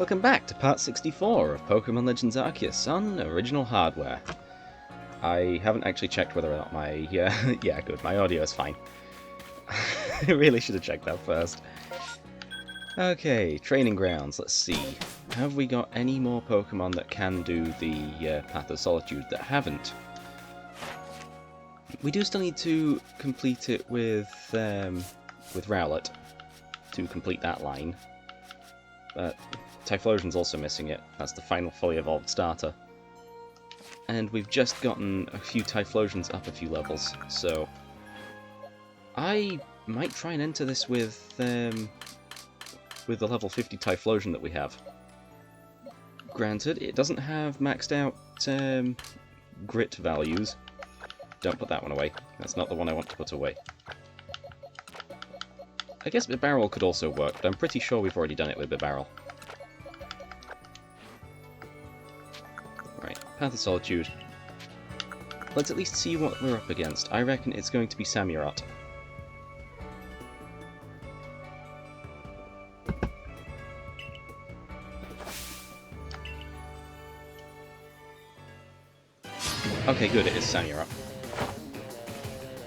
Welcome back to part 64 of Pokémon Legends Arceus on original hardware. I haven't actually checked whether or not my... yeah, good, my audio is fine. I really should have checked that first. Okay, training grounds, let's see. Have we got any more Pokemon that can do the Path of Solitude that haven't? We do still need to complete it with Rowlet to complete that line. But Typhlosion's also missing it. That's the final fully evolved starter. And we've just gotten a few Typhlosions up a few levels, so I might try and enter this with the level 50 Typhlosion that we have. Granted, it doesn't have maxed out grit values. Don't put that one away. That's not the one I want to put away. I guess Bibarel could also work, but I'm pretty sure we've already done it with Bibarel. Right, Path of Solitude. Let's at least see what we're up against. I reckon it's going to be Samurott. Okay, good, it is Samurott.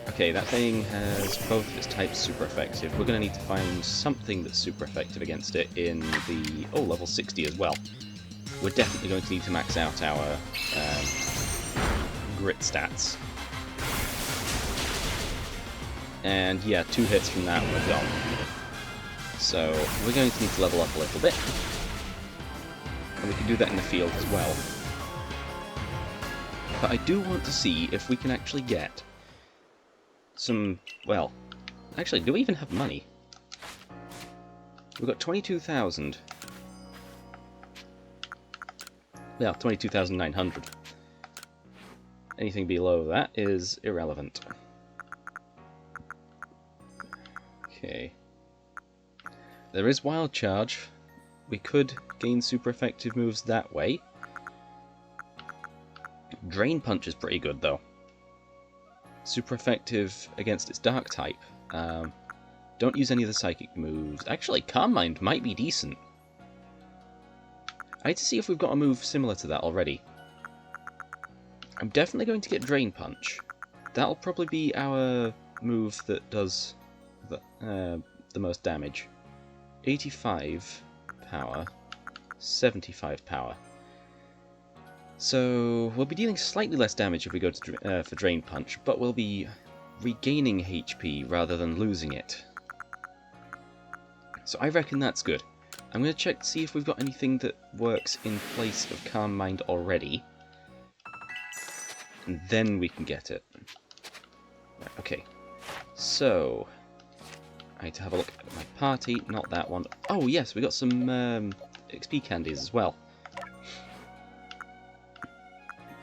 Okay, that thing has both of its types super effective. We're going to need to find something that's super effective against it in the... oh, level 60 as well. We're definitely going to need to max out our grit stats. And yeah, 2 hits from that, we're gone. So we're going to need to level up a little bit. And we can do that in the field as well. But I do want to see if we can actually get some, well, actually, do we even have money? We've got 22,000. Yeah, 22,900. Anything below that is irrelevant. Okay. There is Wild Charge. We could gain super effective moves that way. Drain Punch is pretty good, though. Super effective against its Dark type. Don't use any of the Psychic moves. Actually, Calm Mind might be decent. I need to see if we've got a move similar to that already. I'm definitely going to get Drain Punch. That'll probably be our move that does the most damage. 85 power, 75 power. So we'll be dealing slightly less damage if we go to for Drain Punch, but we'll be regaining HP rather than losing it. So I reckon that's good. I'm going to check to see if we've got anything that works in place of Calm Mind already. And then we can get it. Right, okay. So I need to have a look at my party, not that one. Oh yes, we got some XP candies as well.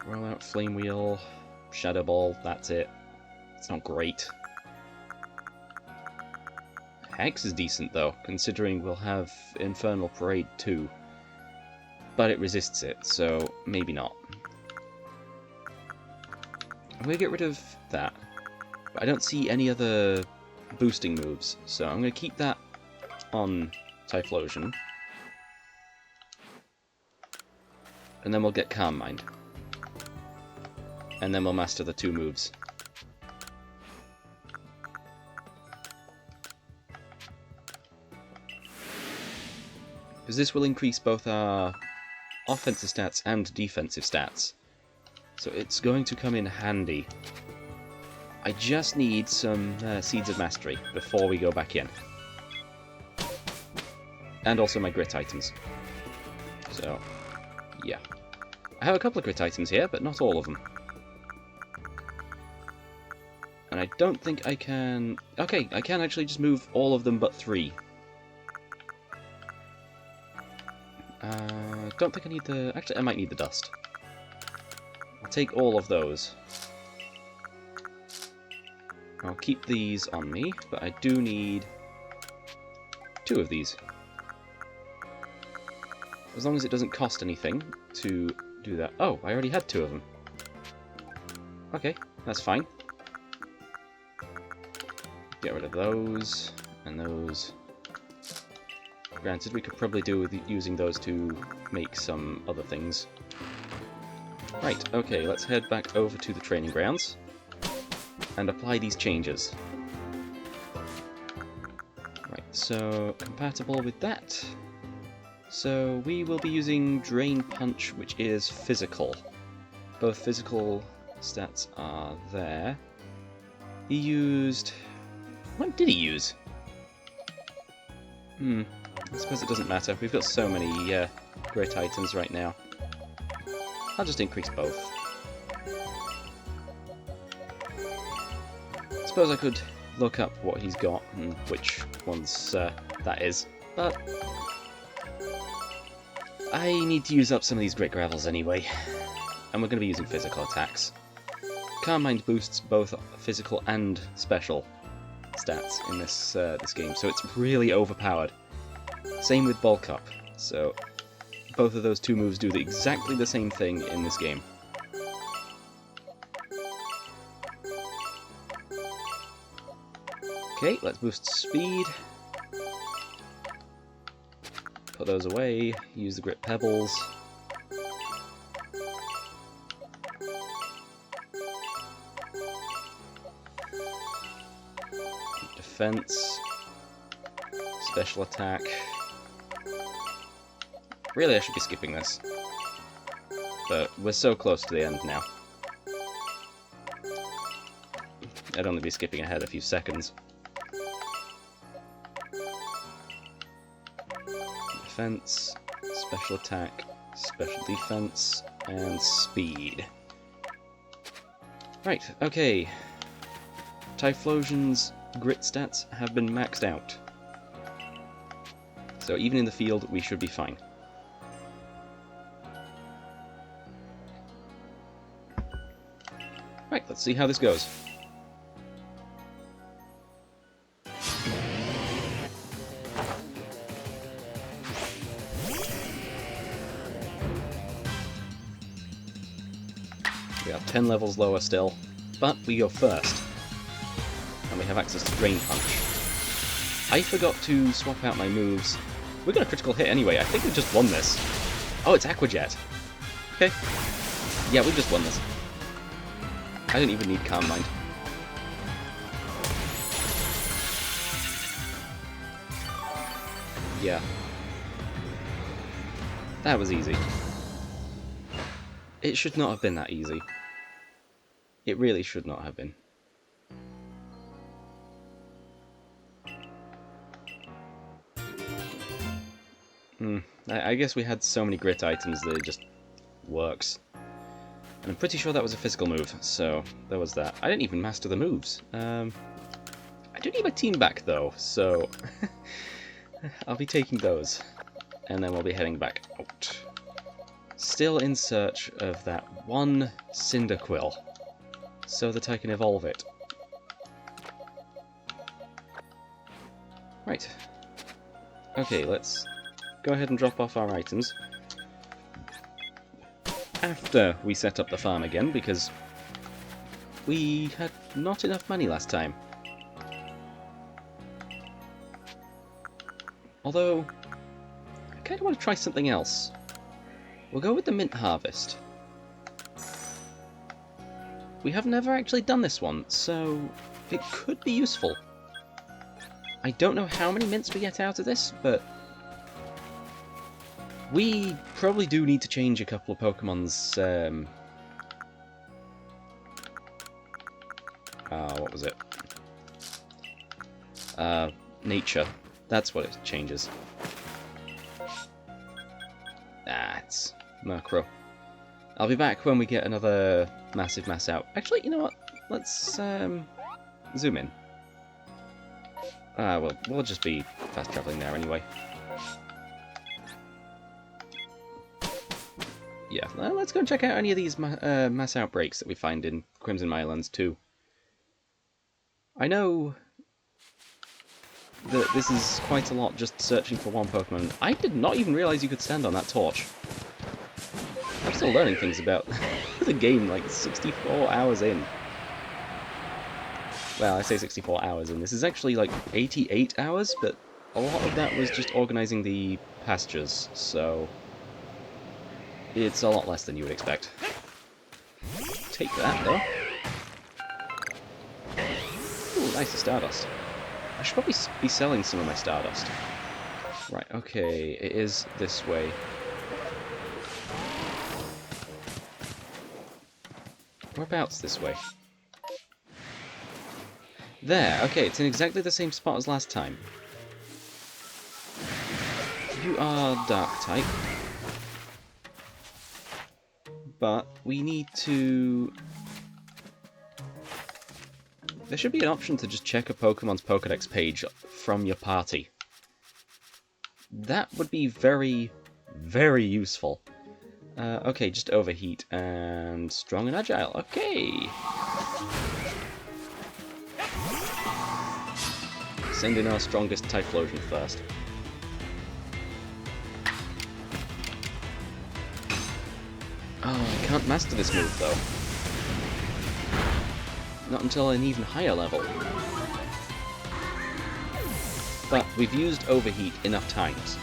Roll out Flame Wheel, Shadow Ball, that's it. It's not great. Hex is decent though, considering we'll have Infernal Parade too. But it resists it, so maybe not. I'm going to get rid of that. But I don't see any other boosting moves, so I'm going to keep that on Typhlosion. And then we'll get Calm Mind. And then we'll master the 2 moves. Because this will increase both our offensive stats and defensive stats. So it's going to come in handy. I just need some Seeds of Mastery before we go back in. And also my grit items. So, yeah. I have a couple of grit items here, but not all of them. And I don't think I can... okay, I can actually just move all of them but 3. Don't think I need the... actually, I might need the dust. I'll take all of those. I'll keep these on me, but I do need 2 of these. As long as it doesn't cost anything to do that. Oh, I already had 2 of them. Okay, that's fine. Get rid of those, and those. Granted, we could probably do with using those to make some other things. Right, okay, let's head back over to the training grounds and apply these changes. Right, so compatible with that. So we will be using Drain Punch, which is physical. Both physical stats are there. He used... What did he use? I suppose it doesn't matter. We've got so many great items right now. I'll just increase both. I suppose I could look up what he's got and which ones that is, but I need to use up some of these Great Gravels anyway, and we're going to be using physical attacks. Calm Mind boosts both physical and special stats in this this game, so it's really overpowered. Same with Bulk Up, so both of those two moves do exactly the same thing in this game. Okay, let's boost speed. Put those away, use the Grit Pebbles. Defense. Special attack. Really, I should be skipping this. But we're so close to the end now. I'd only be skipping ahead a few seconds. Defense, special attack, special defense, and speed. Right, okay. Typhlosion's grit stats have been maxed out. So even in the field, we should be fine. Right, let's see how this goes. We are 10 levels lower still, but we go first. And we have access to Drain Punch. I forgot to swap out my moves. We got a critical hit anyway. I think we just won this. Oh, it's Aqua Jet. Okay. Yeah, we just won this. I didn't even need Calm Mind. Yeah. That was easy. It should not have been that easy. It really should not have been. I guess we had so many grit items that it just works. And I'm pretty sure that was a physical move, so there was that. I didn't even master the moves. I do need my team back though, so I'll be taking those. And then we'll be heading back out. Still in search of that one Cyndaquil, so that I can evolve it. Right. Okay, let's go ahead and drop off our items after we set up the farm again, because we had not enough money last time. Although, I kind of want to try something else. We'll go with the Mint Harvest. We have never actually done this one, so it could be useful. I don't know how many mints we get out of this, but we probably do need to change a couple of Pokemon's, what was it? Nature. That's what it changes. It's Murkrow. I'll be back when we get another massive mass out. Actually, you know what? Let's, zoom in. Well, we'll just be fast traveling there anyway. Yeah, well, let's go and check out any of these mass outbreaks that we find in Crimson Mirelands too. I know that this is quite a lot just searching for one Pokemon. I did not even realise you could stand on that torch. I'm still learning things about the game, like 64 hours in. Well, I say 64 hours in. This is actually like 88 hours, but a lot of that was just organising the pastures, so it's a lot less than you would expect. Take that, though. Ooh, nice Stardust. I should probably be selling some of my Stardust. Right, okay, it is this way. Whereabouts this way? There, okay, it's in exactly the same spot as last time. You are Dark type. But we need to... There should be an option to just check a Pokemon's Pokédex page from your party. That would be very, very useful. Okay, just Overheat and Strong and Agile. Okay! Send in our strongest Typhlosion first. Oh, I can't master this move, though. Not until an even higher level. But we've used Overheat enough times.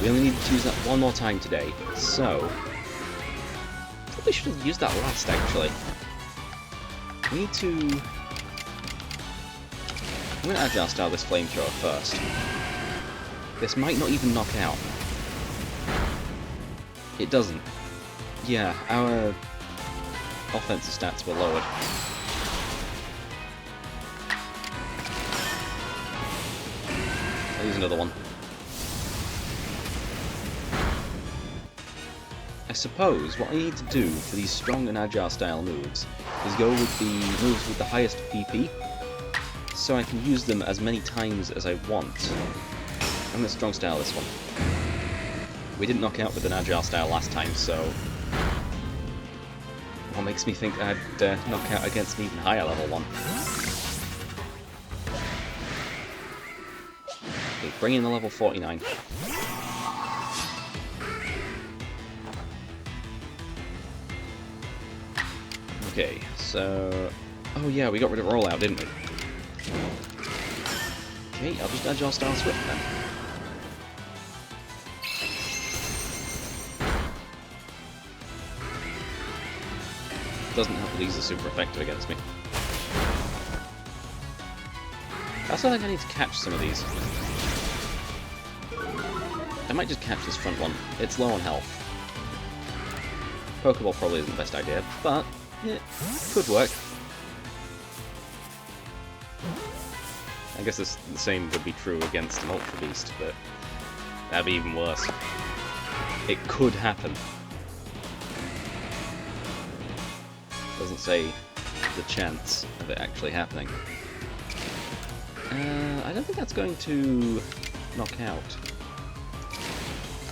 We only need to use that one more time today, so... Probably should have used that last, actually. We need to... I'm going to Agile Style this Flamethrower first. This might not even knock out. It doesn't. Yeah, our offensive stats were lowered. I'll use another one. I suppose what I need to do for these strong and agile style moves is go with the moves with the highest PP, so I can use them as many times as I want. I'm going to strong style this one. We didn't knock out with an agile style last time, so... What makes me think I'd knock out against an even higher level one? Okay, bring in the level 49. Okay, so... Oh yeah, we got rid of Rollout, didn't we? Okay, I'll just Agile Style Swift then. Doesn't help that these are super effective against me. I also think I need to catch some of these. I might just catch this front one. It's low on health. Pokeball probably isn't the best idea, but it could work. I guess the same would be true against an Ultra Beast, but that'd be even worse. It could happen. Doesn't say the chance of it actually happening. I don't think that's going to knock out.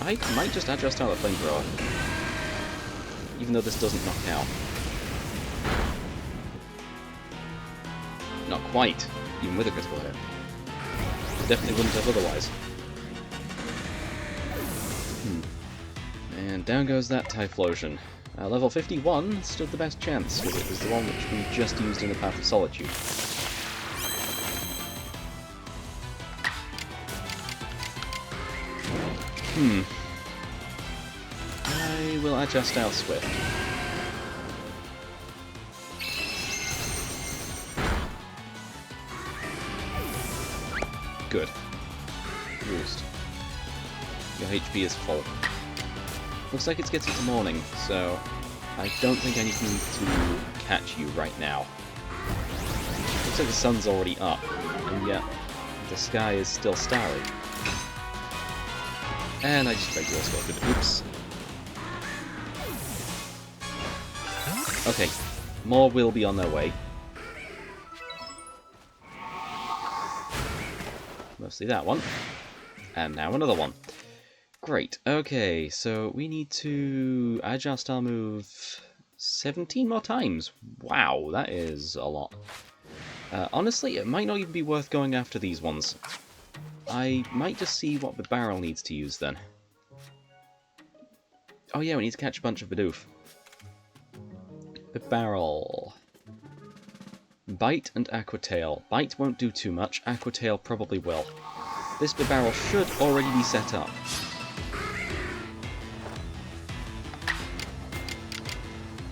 I might just Agile Style a Flamethrower, even though this doesn't knock out. Not quite, even with a critical hit. Definitely wouldn't have otherwise. And down goes that Typhlosion. Level 51 stood the best chance, because it was the one which we just used in the Path of Solitude. I will Agile Style Swift. Good. Boost. Your HP is full. Looks like it's getting to morning, so I don't think I need to catch you right now. Looks like the sun's already up, and yet the sky is still starry. And I just regular spoken. Oops. Okay, more will be on their way. Mostly that one. And now another one. Great, okay, so we need to Agile Style move 17 more times. Wow, that is a lot. Honestly, it might not even be worth going after these ones. I might just see what the barrel needs to use then. Oh yeah, we need to catch a bunch of Bidoof. The barrel. Bite and Aqua Tail. Bite won't do too much, Aqua Tail probably will. this barrel should already be set up.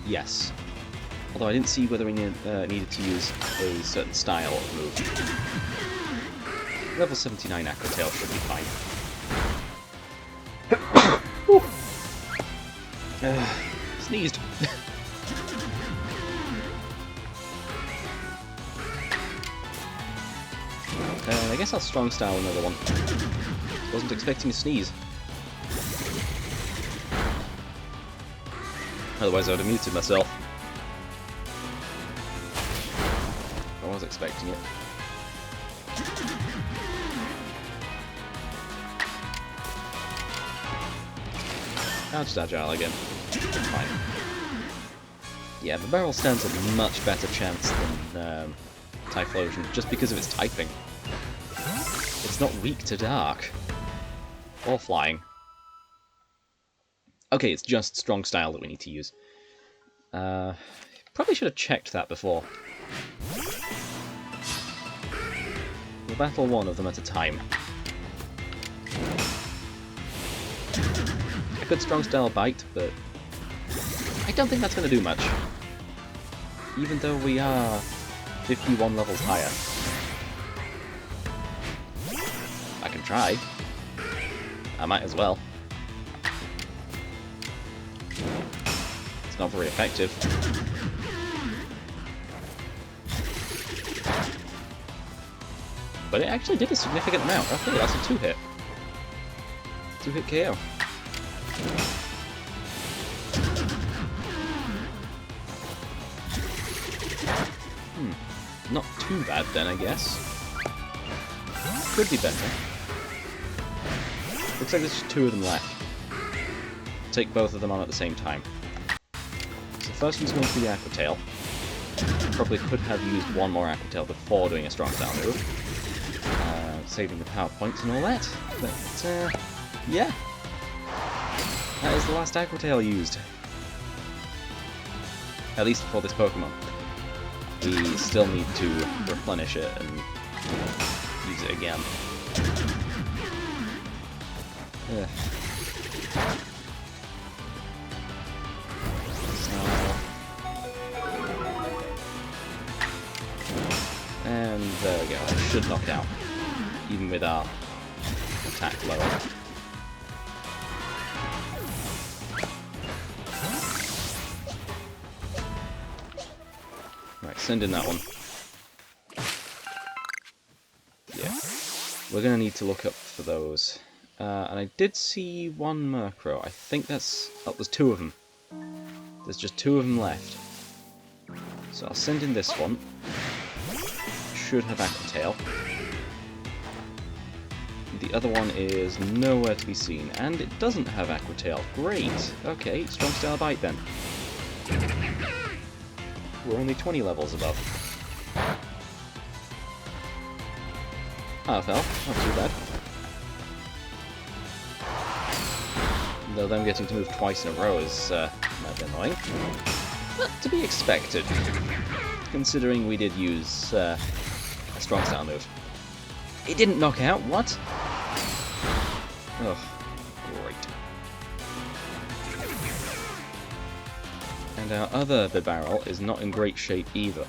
Yes. Although I didn't see whether we needed to use a certain style of move. Level 79 Aqua Tail should be fine. Sneezed. I guess I'll strong style another one. Wasn't expecting a sneeze. Otherwise I would have muted myself. I was expecting it. I'll just agile again. Fine. Yeah, the barrel stands a much better chance than Typhlosion, just because of its typing. It's not weak to dark. Or flying. Okay, it's just strong style that we need to use. Probably should have checked that before. We'll battle one of them at a time. I could strong style bite, but I don't think that's going to do much. Even though we are 51 levels higher. I can try. I might as well. It's not very effective. But it actually did a significant amount. Okay, that's a 2-hit. 2-hit KO. Not too bad then, I guess. Could be better. Looks like there's just 2 of them left. Take both of them on at the same time. So the first one's going to be the Aqua Tail. Probably could have used one more Aqua Tail before doing a strong style move. Saving the power points and all that. But, yeah. That is the last Aqua Tail used. At least for this Pokemon. We still need to replenish it and use it again. Ugh. And there we go, it should knock out. Even with our attack lower. Right, send in that one. Yeah. We're gonna need to look up for those. And I did see one Murkrow. I think that's... oh, there's 2 of them. There's just 2 of them left. So I'll send in this one. Should have Aqua Tail. The other one is nowhere to be seen, and it doesn't have Aqua Tail. Great! Okay, strong style bite then. We're only 20 levels above. Half health, not too bad. Though them getting to move twice in a row is might be annoying. But to be expected, considering we did use a strong style move. It didn't knock out, what? Oh, great. And our other Bibarel is not in great shape either.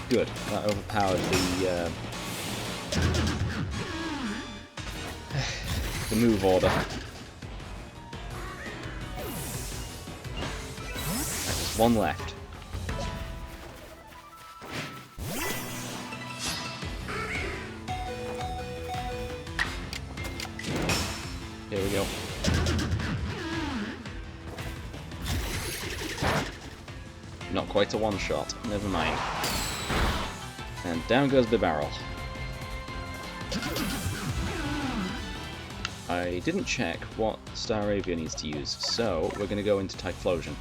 Good, that overpowered the move order. There's one left. Here we go. Not quite a one-shot, never mind. And down goes the barrel. I didn't check what Staravia needs to use, so we're going to go into Typhlosion.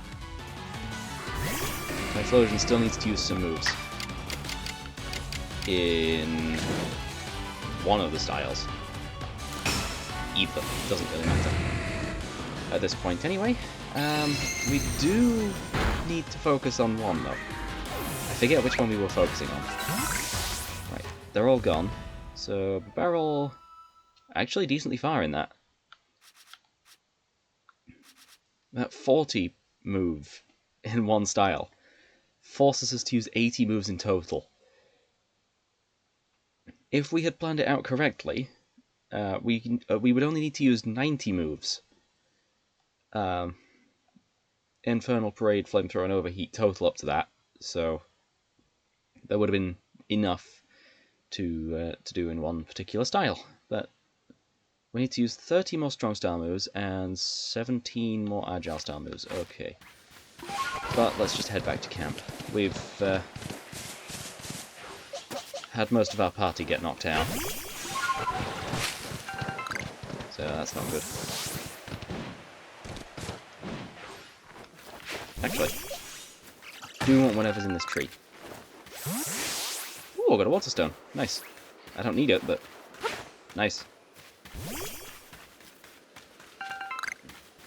Typhlosion still needs to use some moves. In one of the styles. Either, doesn't really matter. At this point anyway. We do need to focus on one though. I forget which one we were focusing on. they're all gone. So barrel actually decently far in that. That 40 move in one style forces us to use 80 moves in total. If we had planned it out correctly, we would only need to use 90 moves. Infernal Parade, Flamethrower, and Overheat total up to that, so there would have been enough to do in one particular style. But we need to use 30 more Strong Style moves and 17 more Agile Style moves. Okay. But let's just head back to camp. We've had most of our party get knocked out. So that's not good. Actually, I do want whatever's in this tree. Ooh, I got a water stone. Nice. I don't need it, but nice.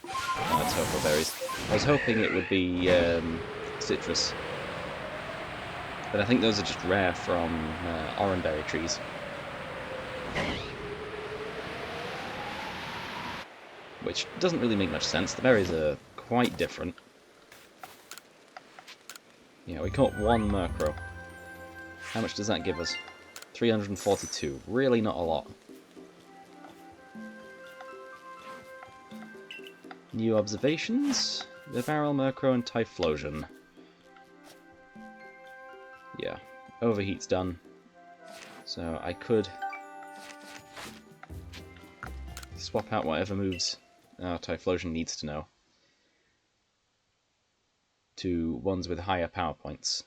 Oh, it's purple berries. I was hoping it would be citrus. But I think those are just rare from oranberry trees. Which doesn't really make much sense. The berries are quite different. Yeah, we caught one Murkrow. How much does that give us? 342. Really not a lot. New observations? The Barrel, Murkrow, and Typhlosion. Yeah, Overheat's done. So I could swap out whatever moves Typhlosion needs to know to ones with higher power points.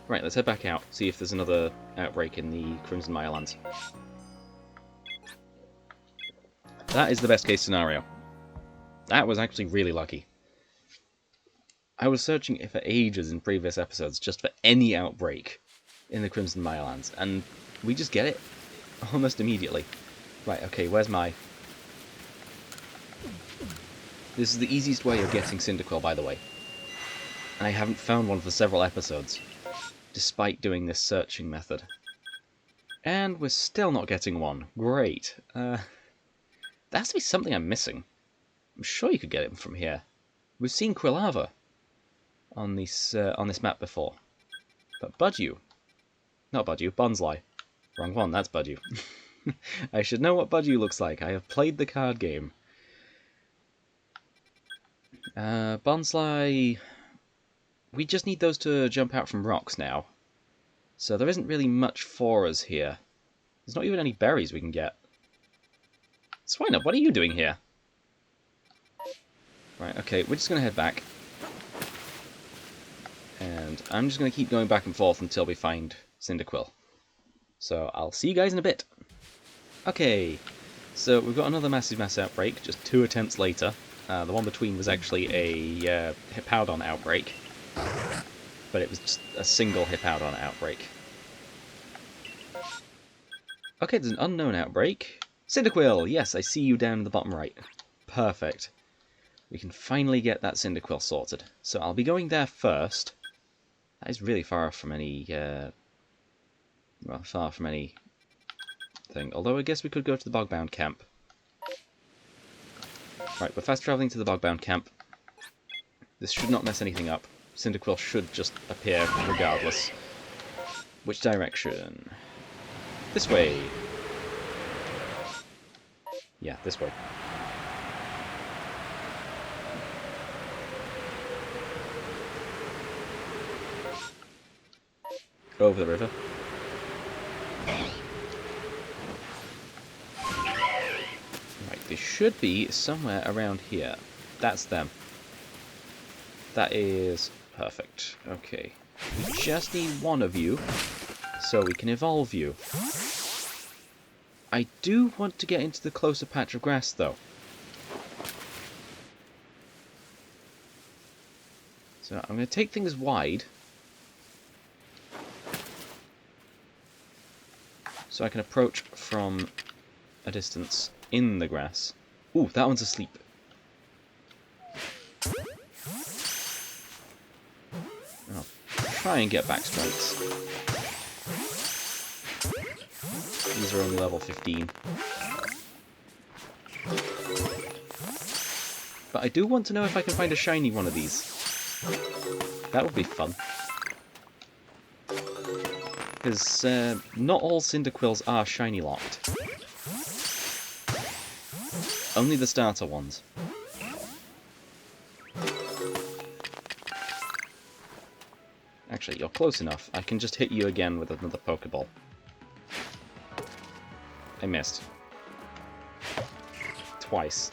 Right, let's head back out, see if there's another outbreak in the Crimson Mirelands. That is the best case scenario. That was actually really lucky. I was searching for ages in previous episodes just for any outbreak in the Crimson Mirelands, and we just get it almost immediately. Right, okay, where's my... This is the easiest way of getting Cyndaquil, by the way. And I haven't found one for several episodes, despite doing this searching method. And we're still not getting one. Great. There has to be something I'm missing. I'm sure you could get it from here. We've seen Quilava on this map before. But Budew. Not Budew, Bonsly. Wrong one, that's Budew. I should know what Budew looks like. I have played the card game. Bonsly... We just need those to jump out from rocks now. So there isn't really much for us here. There's not even any berries we can get. Swinub, what are you doing here? Right, okay, we're just going to head back. And I'm just going to keep going back and forth until we find Cyndaquil. So I'll see you guys in a bit. Okay, so we've got another massive mass outbreak, just 2 attempts later. The one between was actually a Hippowdon outbreak. But it was just a single Hippowdon outbreak. Okay, there's an unknown outbreak. Cyndaquil! Yes, I see you down in the bottom right. Perfect. We can finally get that Cyndaquil sorted. So I'll be going there first. That is really far from any... well, far from any thing. Although I guess we could go to the Bogbound camp. Right, we're fast travelling to the Bogbound camp. This should not mess anything up. Cyndaquil should just appear regardless. Which direction? This way. Yeah, this way. Over the river. Right, they should be somewhere around here. That's them. That is perfect. Okay. We just need one of you, so we can evolve you. I do want to get into the closer patch of grass, though. So I'm going to take things wide, so I can approach from a distance in the grass. Ooh, that one's asleep. I'll try and get back strikes. These are only level 15. But I do want to know if I can find a shiny one of these. That would be fun. Because not all Cyndaquils are shiny locked. Only the starter ones. Actually, you're close enough. I can just hit you again with another Pokeball. I missed. Twice.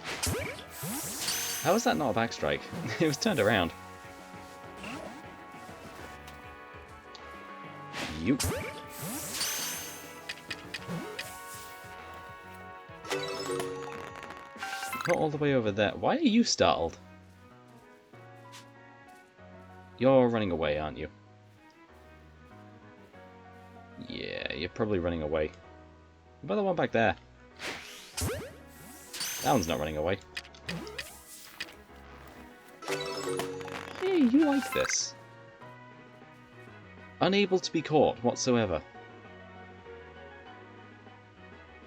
How is that not a backstrike? It was turned around. You. Not all the way over there. Why are you startled? You're running away, aren't you? Yeah, you're probably running away. What about the one back there? That one's not running away. Hey, you like this. Unable to be caught whatsoever.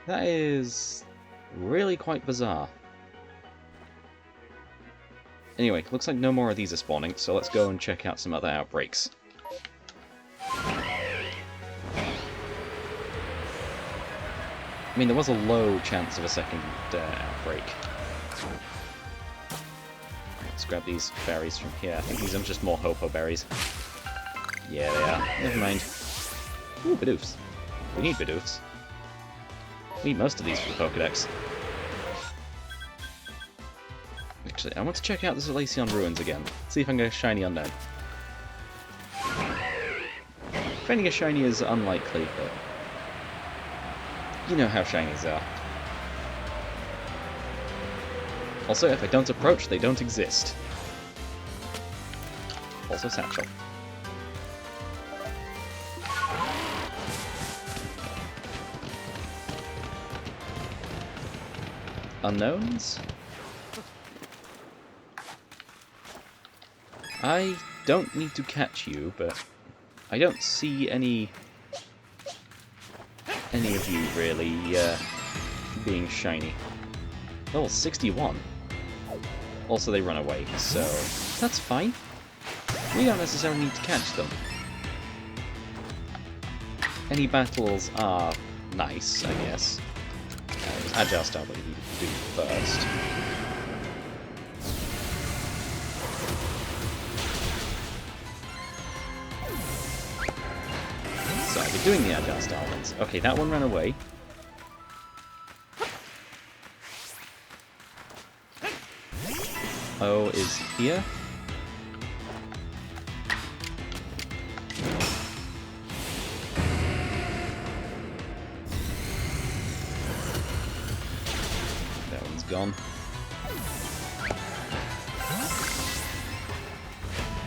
That is really quite bizarre. Anyway, looks like no more of these are spawning, so let's go and check out some other outbreaks. I mean, there was a low chance of a second outbreak. Let's grab these berries from here. I think these are just more Hopo berries. Yeah, they are. Never mind. Ooh, Bidoofs. We need Bidoofs. We need most of these for the Pokédex. Actually, I want to check out the Zelda ruins again. See if I can get a shiny Unown. Finding a shiny is unlikely, but you know how shinies are. Also, if I don't approach, they don't exist. Also, Satchel. Unknowns? I don't need to catch you, but I don't see any of you really being shiny. Level 61. Also, they run away, so that's fine. We don't necessarily need to catch them. Any battles are nice, I guess. It was Agile Style that we needed to do first. So, we're doing the Agile Style ones. Okay, that one ran away. O is here. That one's gone.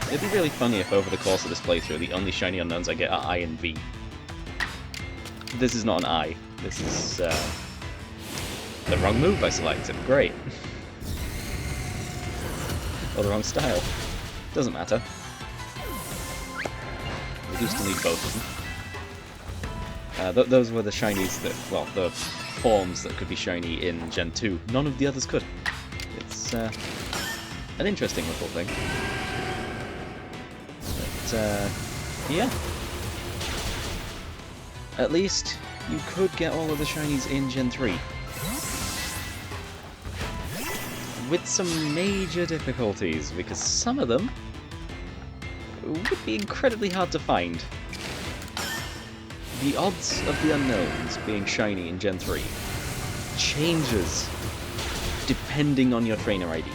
It'd be really funny if over the course of this playthrough the only shiny unknowns I get are I and V. This is not an I. This is the wrong move I selected. Great. Or the wrong style. Doesn't matter. We do still need both of them. Those were the shinies that, well, the forms that could be shiny in Gen 2. None of the others could. It's an interesting little thing. But, yeah. At least you could get all of the shinies in Gen 3. With some major difficulties, because some of them would be incredibly hard to find. The odds of the unknowns being shiny in Gen 3 changes depending on your trainer ID.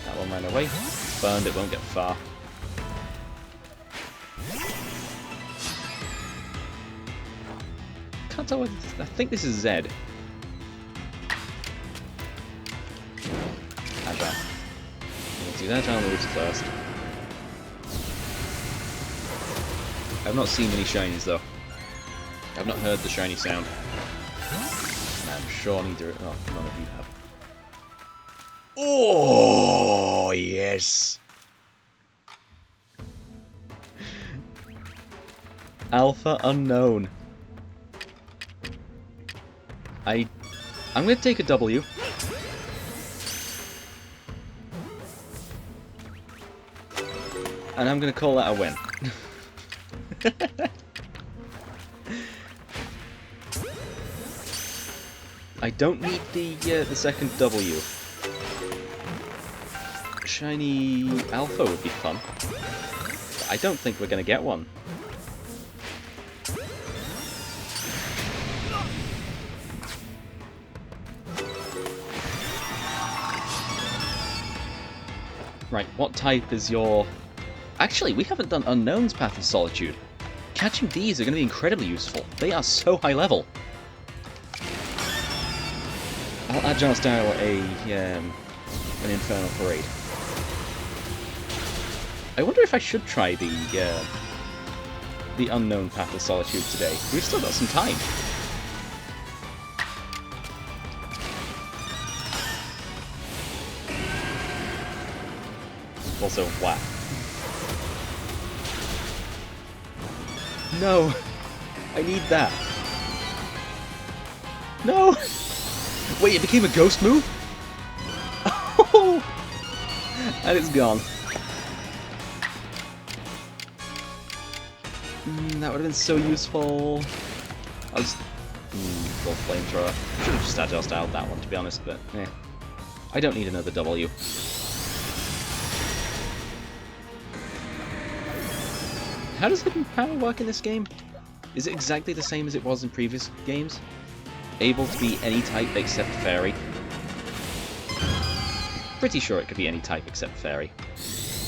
That one ran away. It's burned, it won't get far. Can't tell whether... I think this is Z. Agile. Let's do Agile moves first. I've not seen many shinies though. I've not heard the shiny sound. And I'm sure neither... Oh, none of you have. Oh, yes! Alpha Unknown. I'm gonna take a W. And I'm gonna call that a win. I don't need the second W. Shiny Alpha would be fun. But I don't think we're gonna get one. Right, what type is your... Actually, we haven't done Unknown's Path of Solitude. Catching these are going to be incredibly useful. They are so high level. I'll Agile Style an Infernal Parade. I wonder if I should try the Unknown Path of Solitude today. We've still got some time. Also, wow. No! I need that. No! Wait, it became a ghost move? Oh! And it's gone. That would have been so useful. I'll just... full flamethrower. Should have just Agile Styled that one, to be honest, but eh. I don't need another W. How does Hidden Power work in this game? Is it exactly the same as it was in previous games? Able to be any type except Fairy? Pretty sure it could be any type except Fairy.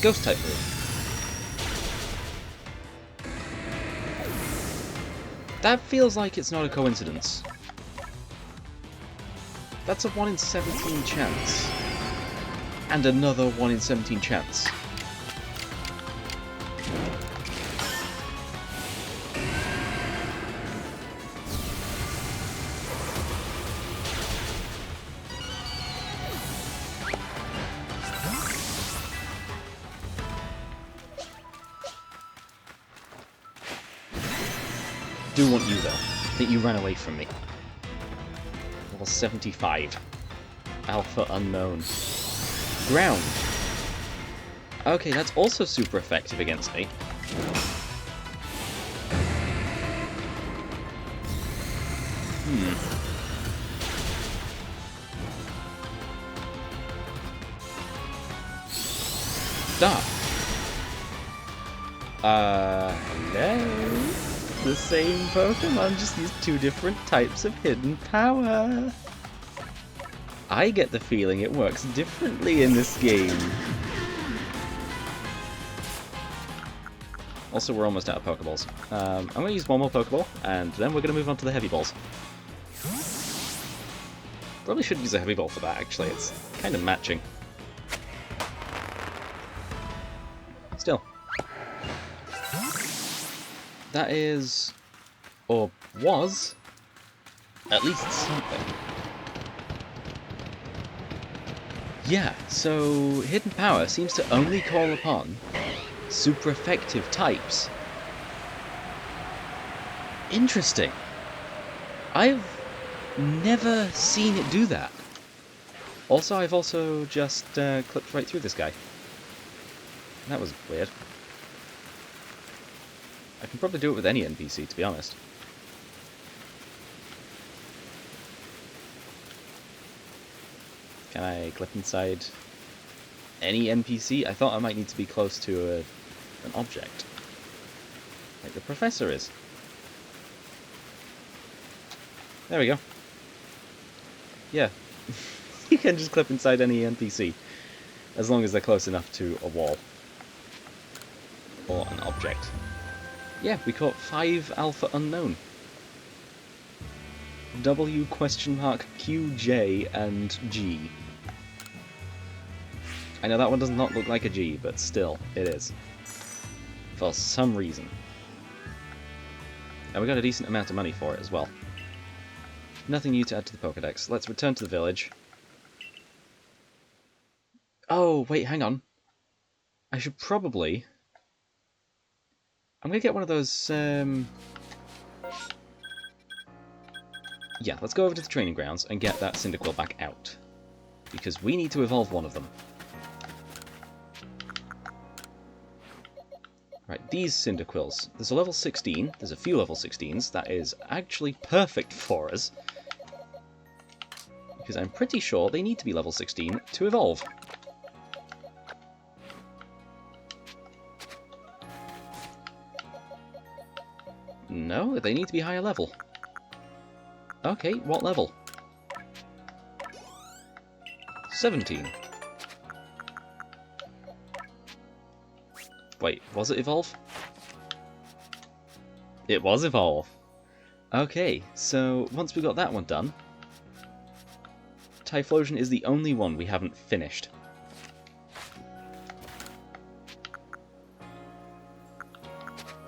Ghost type move. That feels like it's not a coincidence. That's a 1 in 17 chance. And another 1 in 17 chance. Do want you though. I think you ran away from me. Level 75. Alpha Unknown. Ground. Okay, that's also super effective against me. Stop. Hello? The same Pokemon, just use 2 different types of hidden power. I get the feeling it works differently in this game. Also, we're almost out of Pokeballs. I'm going to use one more Pokeball, and then we're going to move on to the Heavy Balls. Probably should use a Heavy Ball for that, actually. It's kind of matching. Still. That is, or was, at least something. Yeah, so Hidden Power seems to only call upon super effective types. Interesting. I've never seen it do that. Also, I've also just clipped right through this guy. That was weird. I can probably do it with any NPC, to be honest. Can I clip inside any NPC? I thought I might need to be close to an object. Like the professor is. There we go. Yeah. You can just clip inside any NPC. As long as they're close enough to a wall. Or an object. Yeah, we caught 5 Alpha Unknown. W question mark Q, J, and G. I know that one does not look like a G, but still, it is. For some reason. And we got a decent amount of money for it as well. Nothing new to add to the Pokédex. Let's return to the village. Oh, wait, hang on. I should probably I'm going to get one of those... Yeah, let's go over to the training grounds and get that Cyndaquil back out. Because we need to evolve one of them. Right, these Cyndaquils. There's a level 16, there's a few level 16s, that is actually perfect for us. Because I'm pretty sure they need to be level 16 to evolve. No, they need to be higher level. Okay, what level? 17. Wait, was it evolve? It was evolve. Okay, so once we got that one done, Typhlosion is the only one we haven't finished.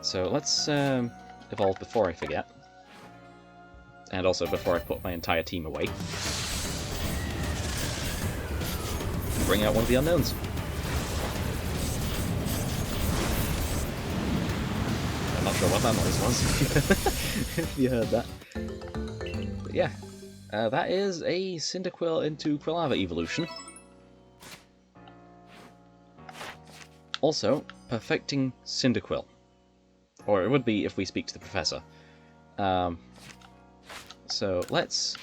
So let's evolve before I forget. And also before I put my entire team away. Bring out one of the unknowns. I'm not sure what that noise was, if you heard that. But yeah, that is a Cyndaquil into Quilava evolution. Also, perfecting Cyndaquil. Or it would be if we speak to the Professor. So let's...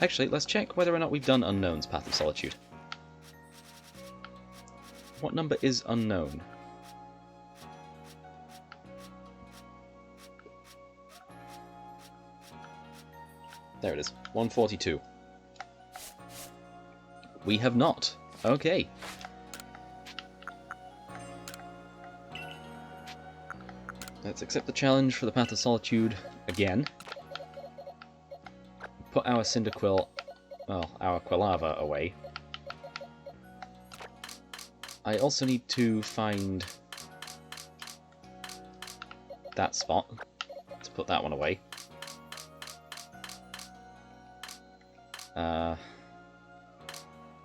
Actually, let's check whether or not we've done Unknown's Path of Solitude. What number is Unknown? There it is, 142. We have not. Okay. Let's accept the challenge for the Path of Solitude again. Put our Cyndaquil, well, our Quilava away. I also need to find that spot to put that one away.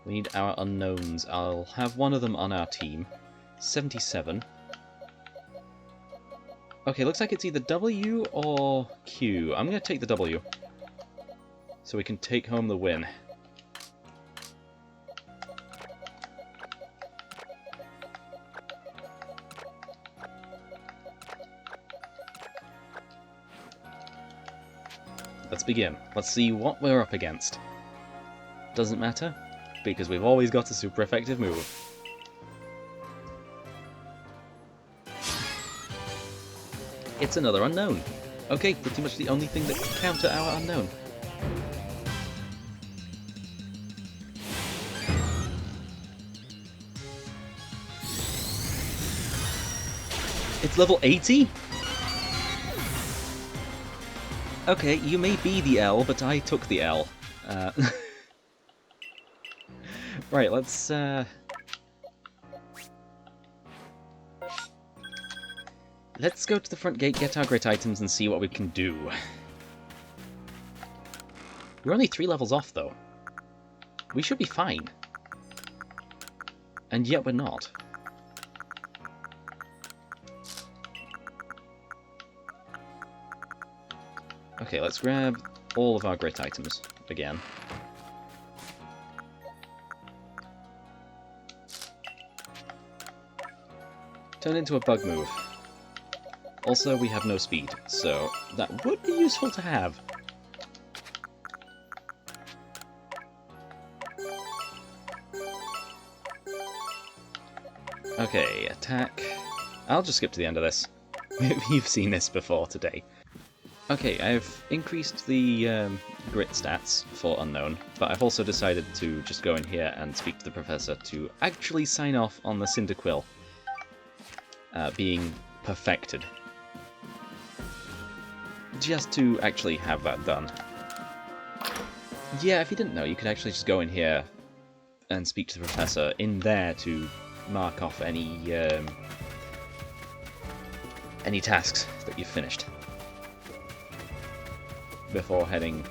We need our unknowns. I'll have one of them on our team. 77. Okay, looks like it's either W or Q. I'm going to take the W. So we can take home the win. Let's begin. Let's see what we're up against. Doesn't matter, because we've always got a super effective move. It's another unknown. Okay, pretty much the only thing that can counter our unknown. It's level 80? Okay, you may be the L, but I took the L. Right, let's go to the front gate, get our great items, and see what we can do. We're only 3 levels off, though. We should be fine. And yet we're not. Okay, let's grab all of our great items again. Turn into a bug move. Also, we have no speed, so that would be useful to have. Okay, attack. I'll just skip to the end of this. You've seen this before today. Okay, I've increased the grit stats for Unknown, but I've also decided to just go in here and speak to the Professor to actually sign off on the Cyndaquil being perfected. Just to actually have that done. Yeah, if you didn't know, you could actually just go in here and speak to the Professor in there to mark off any tasks that you've finished before heading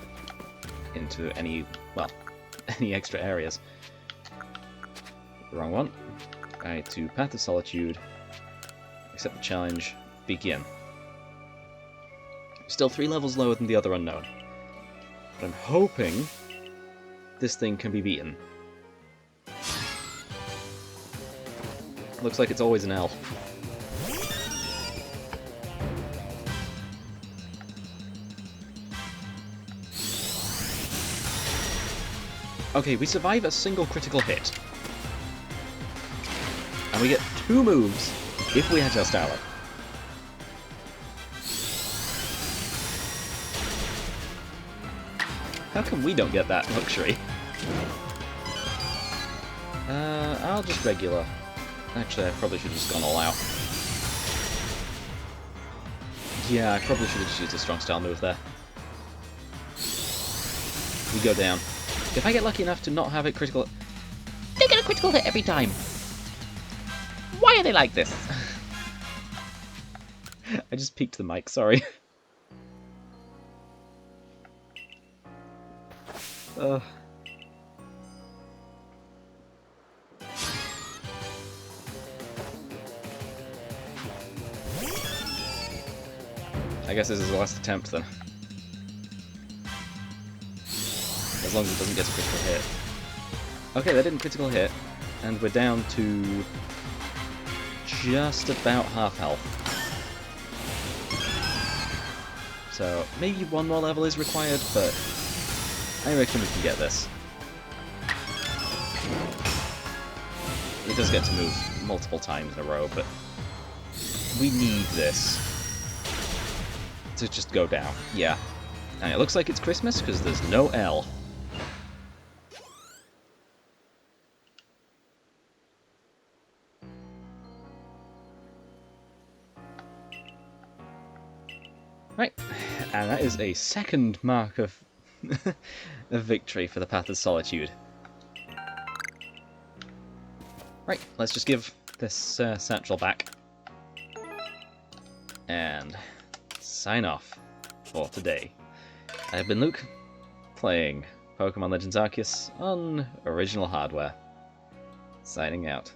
into any extra areas. Wrong one. Guide to Path of Solitude. Accept the challenge. Begin. Still 3 levels lower than the other unknown. But I'm hoping this thing can be beaten. Looks like it's always an L. Okay, we survive a single critical hit. And we get 2 moves if we adjust Alec. How come we don't get that luxury? I'll just regular. Actually, I probably should have just gone all out. Yeah, I probably should have just used a strong style move there. We go down. If I get lucky enough to not have it critical... They get a critical hit every time! Why are they like this? I just peeked the mic, sorry. I guess this is the last attempt then. As long as it doesn't get a critical hit. Okay, that didn't critical hit, and we're down to just about half health. So maybe 1 more level is required, but I reckon we can get this. It does get to move multiple times in a row, but we need this to just go down. Yeah. And it looks like it's Christmas because there's no L. Right, and that is a second mark of a victory for the Path of Solitude. Right, let's just give this satchel back and sign off for today. I've been Luke, playing Pokemon Legends Arceus on original hardware. Signing out.